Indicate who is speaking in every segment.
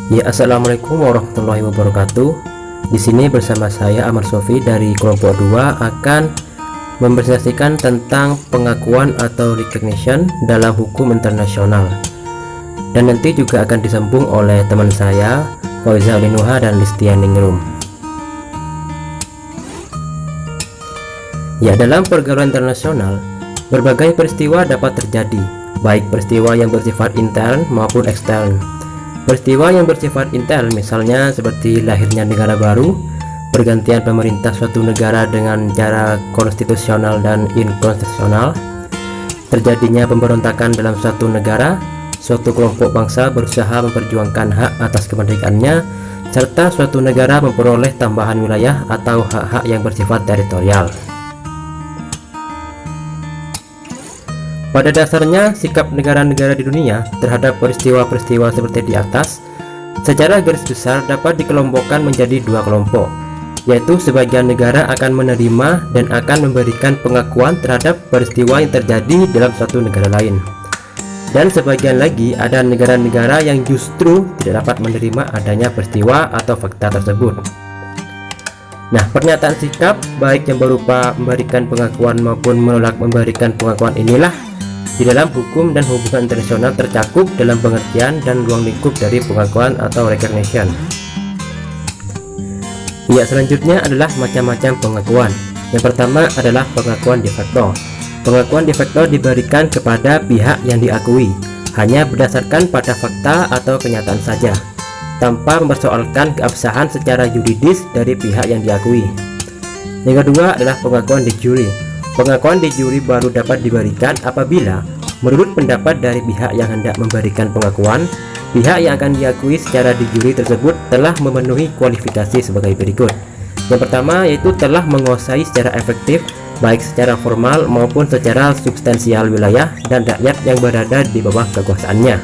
Speaker 1: Ya, assalamualaikum warahmatullahi wabarakatuh. Di sini bersama saya Amar Sofi dari kelompok 2 akan mempresentasikan tentang pengakuan atau recognition dalam hukum internasional. Dan nanti juga akan disambung oleh teman saya Fauza Alinuha dan Listian Ningrum. Ya, dalam pergaulan internasional, berbagai peristiwa dapat terjadi, baik peristiwa yang bersifat intern maupun ekstern. Peristiwa yang bersifat intern misalnya seperti lahirnya negara baru, pergantian pemerintah suatu negara dengan cara konstitusional dan inkonstitusional, terjadinya pemberontakan dalam suatu negara, suatu kelompok bangsa berusaha memperjuangkan hak atas kemerdekaannya, serta suatu negara memperoleh tambahan wilayah atau hak-hak yang bersifat teritorial. Pada dasarnya, sikap negara-negara di dunia terhadap peristiwa-peristiwa seperti di atas secara garis besar dapat dikelompokkan menjadi dua kelompok, yaitu sebagian negara akan menerima dan akan memberikan pengakuan terhadap peristiwa yang terjadi dalam suatu negara lain, dan sebagian lagi ada negara-negara yang justru tidak dapat menerima adanya peristiwa atau fakta tersebut. Nah, pernyataan sikap baik yang berupa memberikan pengakuan maupun menolak memberikan pengakuan inilah di dalam hukum dan hubungan internasional tercakup dalam pengertian dan ruang lingkup dari pengakuan atau recognition. Ya, selanjutnya adalah macam-macam pengakuan. Yang pertama adalah pengakuan de facto. Pengakuan de facto diberikan kepada pihak yang diakui hanya berdasarkan pada fakta atau kenyataan saja, tanpa mempersoalkan keabsahan secara yuridis dari pihak yang diakui. Yang kedua adalah pengakuan de jure. Pengakuan de jure baru dapat diberikan apabila, menurut pendapat dari pihak yang hendak memberikan pengakuan, pihak yang akan diakui secara de jure tersebut telah memenuhi kualifikasi sebagai berikut. Yang pertama yaitu telah menguasai secara efektif, baik secara formal maupun secara substansial wilayah dan rakyat yang berada di bawah kekuasaannya.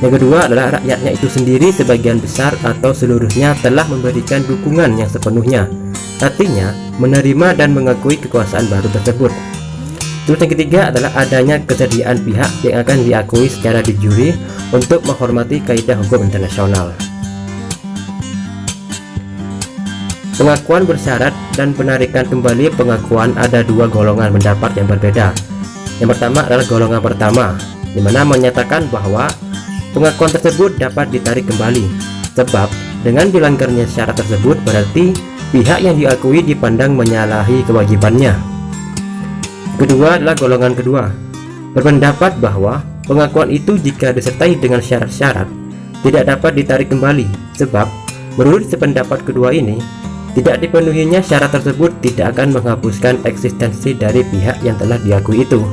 Speaker 1: Yang kedua adalah rakyatnya itu sendiri sebagian besar atau seluruhnya telah memberikan dukungan yang sepenuhnya, artinya menerima dan mengakui kekuasaan baru tersebut. Terus yang ketiga adalah adanya kesediaan pihak yang akan diakui secara de jure untuk menghormati kaidah hukum internasional. Pengakuan bersyarat dan penarikan kembali pengakuan ada dua golongan pendapat yang berbeda. Yang pertama adalah golongan pertama, di mana menyatakan bahwa pengakuan tersebut dapat ditarik kembali, sebab dengan dilanggarnya syarat tersebut berarti pihak yang diakui dipandang menyalahi kewajibannya. Kedua adalah golongan kedua, berpendapat bahwa pengakuan itu jika disertai dengan syarat-syarat tidak dapat ditarik kembali, sebab menurut sependapat kedua ini tidak dipenuhinya syarat tersebut tidak akan menghapuskan eksistensi dari pihak yang telah diakui itu.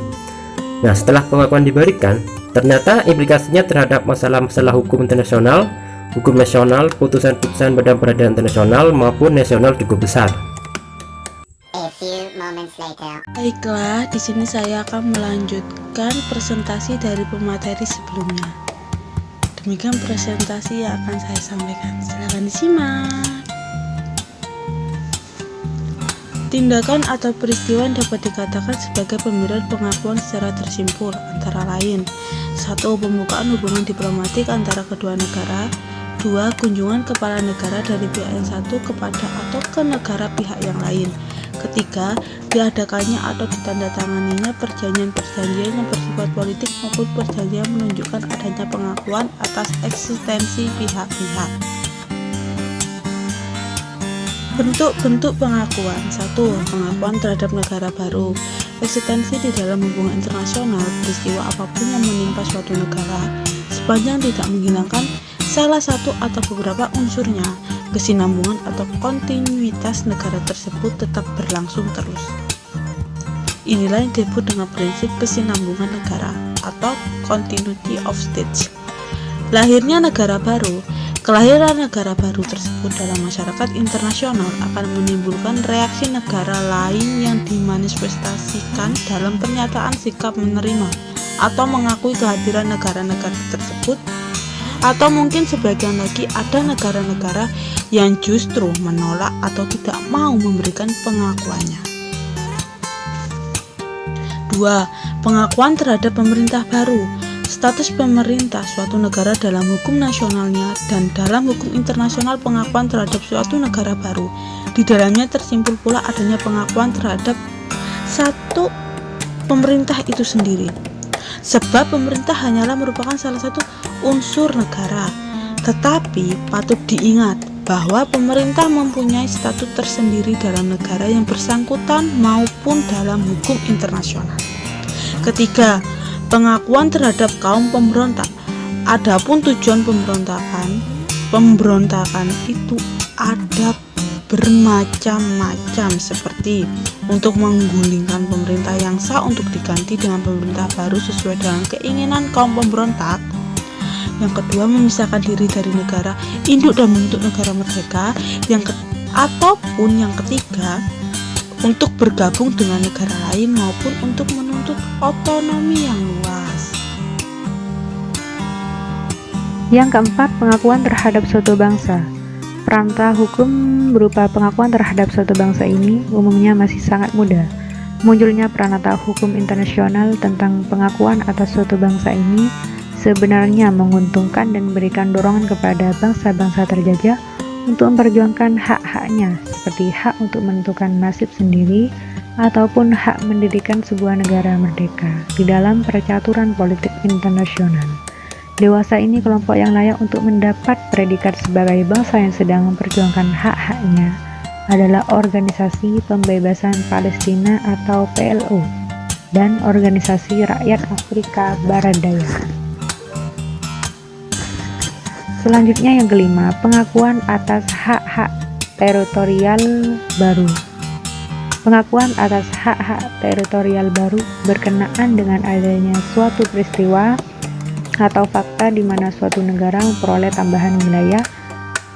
Speaker 1: Nah, setelah pengakuan diberikan, ternyata implikasinya terhadap masalah-masalah hukum internasional, hukum nasional, putusan-putusan badan peradilan internasional maupun nasional cukup besar.
Speaker 2: Baiklah, di sini saya akan melanjutkan presentasi dari pemateri sebelumnya. Demikian presentasi yang akan saya sampaikan. Silakan disimak. Tindakan atau peristiwa yang dapat dikatakan sebagai pemberian pengakuan secara tersimpul antara lain: 1. Pembukaan hubungan diplomatik antara kedua negara. 2. Kunjungan kepala negara dari pihak yang satu kepada atau ke negara pihak yang lain. 3. Diadakannya atau ditandatanganinya perjanjian-perjanjian yang bersifat politik maupun perjanjian menunjukkan adanya pengakuan atas eksistensi pihak-pihak. Bentuk-bentuk pengakuan. 1. Pengakuan terhadap negara baru. Eksistensi di dalam hubungan internasional, peristiwa apapun yang menimpa suatu negara, sepanjang tidak menghilangkan salah satu atau beberapa unsurnya, kesinambungan atau kontinuitas negara tersebut tetap berlangsung terus. Inilah yang disebut dengan prinsip kesinambungan negara atau continuity of states. Lahirnya negara baru. Kelahiran negara baru tersebut dalam masyarakat internasional akan menimbulkan reaksi negara lain yang dimanifestasikan dalam pernyataan sikap menerima atau mengakui kehadiran negara-negara tersebut, atau mungkin sebagian lagi ada negara-negara yang justru menolak atau tidak mau memberikan pengakuannya. 2. Pengakuan terhadap pemerintah baru. Status pemerintah suatu negara dalam hukum nasionalnya dan dalam hukum internasional pengakuan terhadap suatu negara baru. Di dalamnya tersimpul pula adanya pengakuan terhadap satu pemerintah itu sendiri. Sebab pemerintah hanyalah merupakan salah satu unsur negara. Tetapi patut diingat bahwa pemerintah mempunyai status tersendiri dalam negara yang bersangkutan maupun dalam hukum internasional. Ketiga, pengakuan terhadap kaum pemberontak. Adapun tujuan pemberontakan itu ada bermacam-macam, seperti untuk menggulingkan pemerintah yang sah untuk diganti dengan pemerintah baru sesuai dengan keinginan kaum pemberontak. Yang kedua, memisahkan diri dari negara induk dan membentuk negara merdeka. Ataupun yang ketiga, untuk bergabung dengan negara lain maupun untuk menuntut otonomi yang luas.
Speaker 3: Yang keempat, pengakuan terhadap suatu bangsa. Perantara hukum berupa pengakuan terhadap suatu bangsa ini umumnya masih sangat muda. Munculnya peranata hukum internasional tentang pengakuan atas suatu bangsa ini sebenarnya menguntungkan dan memberikan dorongan kepada bangsa-bangsa terjajah untuk memperjuangkan hak-haknya, seperti hak untuk menentukan nasib sendiri ataupun hak mendirikan sebuah negara merdeka di dalam percaturan politik internasional. Dewasa ini kelompok yang layak untuk mendapat predikat sebagai bangsa yang sedang memperjuangkan hak-haknya adalah Organisasi Pembebasan Palestina atau PLO dan Organisasi Rakyat Afrika Barat Daya. Selanjutnya yang kelima, pengakuan atas hak-hak teritorial baru. Pengakuan atas hak-hak teritorial baru berkenaan dengan adanya suatu peristiwa atau fakta di mana suatu negara memperoleh tambahan wilayah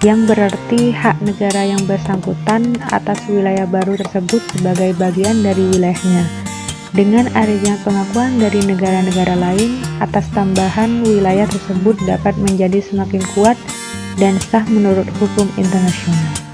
Speaker 3: yang berarti hak negara yang bersangkutan atas wilayah baru tersebut sebagai bagian dari wilayahnya. Dengan adanya pengakuan dari negara-negara lain atas tambahan wilayah tersebut dapat menjadi semakin kuat dan sah menurut hukum internasional.